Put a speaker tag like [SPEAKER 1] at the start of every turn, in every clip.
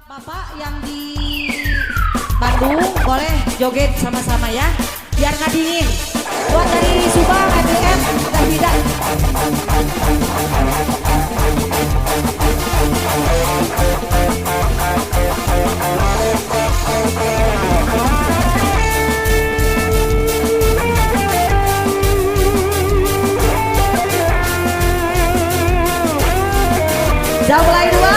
[SPEAKER 1] Bapak yang di Bandung boleh joget sama-sama ya, biar nggak dingin. Buat dari Subang, MDM, udah tidak. Sudah mulai dua.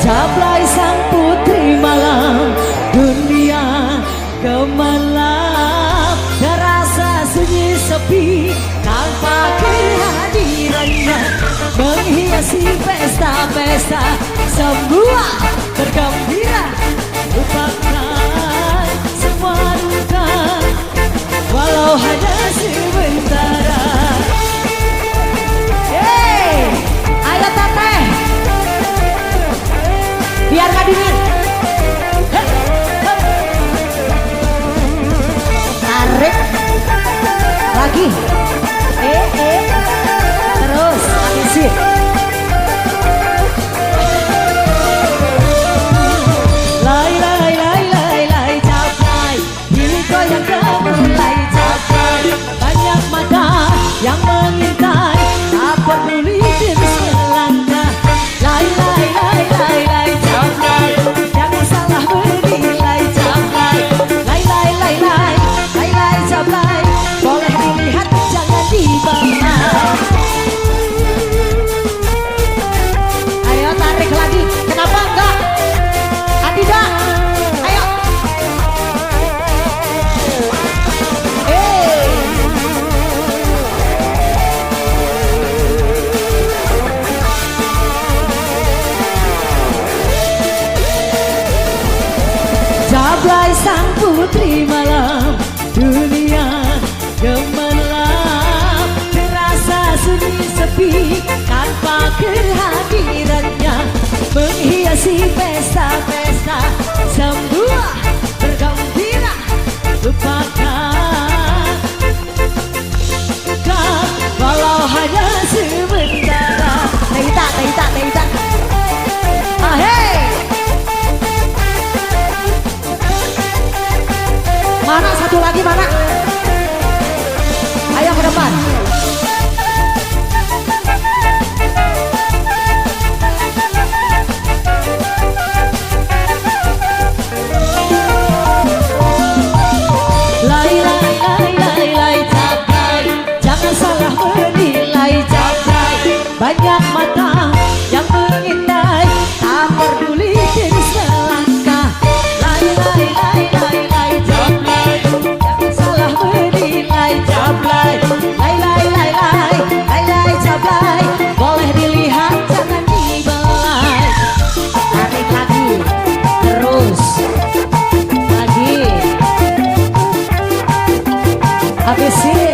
[SPEAKER 1] Jablay sang putri malam, dunia gemerlap, terasa sunyi sepi tanpa kehadirannya, menghiasi pesta-pesta, semua bergembira, lupakan semua duka, walau hanya sementara. Hey, ayo teteh, biar gak dingin. Tarik lagi. Terus habisin. Lai lai lai lai lai capai, ini goyang gemulai capai. Banyak mata yang mengintai, tak peduli jenis selangkah. Lai lai lai lai lai capai, jangan salah menilai capai. Lai lai lai lai lai lai capai, boleh dilihat jangan dibanggai. Ayo tarik lagi, kenapa enggak? Adida, ayo. Jablay sang putri malam, dunia gemerlap, terasa sunyi sepi tanpa kehadirannya, menghiasi pesta-pesta, semua bergembira, lupakan duka, walau hanya sementara. Teita, teita, teita. Ah, hey. Mana satu lagi, mana? Ayo ke depan. Lai lai lai lai lai capai, jangan salah menilai capai. Banyak mata yang mengintai, tak peduli jenis selangkah. Lai lai lai lai lai capai, jangan salah menilai capai. Lai lai lai lai lai lai capai, boleh dilihat jangan dibelai. Tarik lagi, terus lagi. Habisin.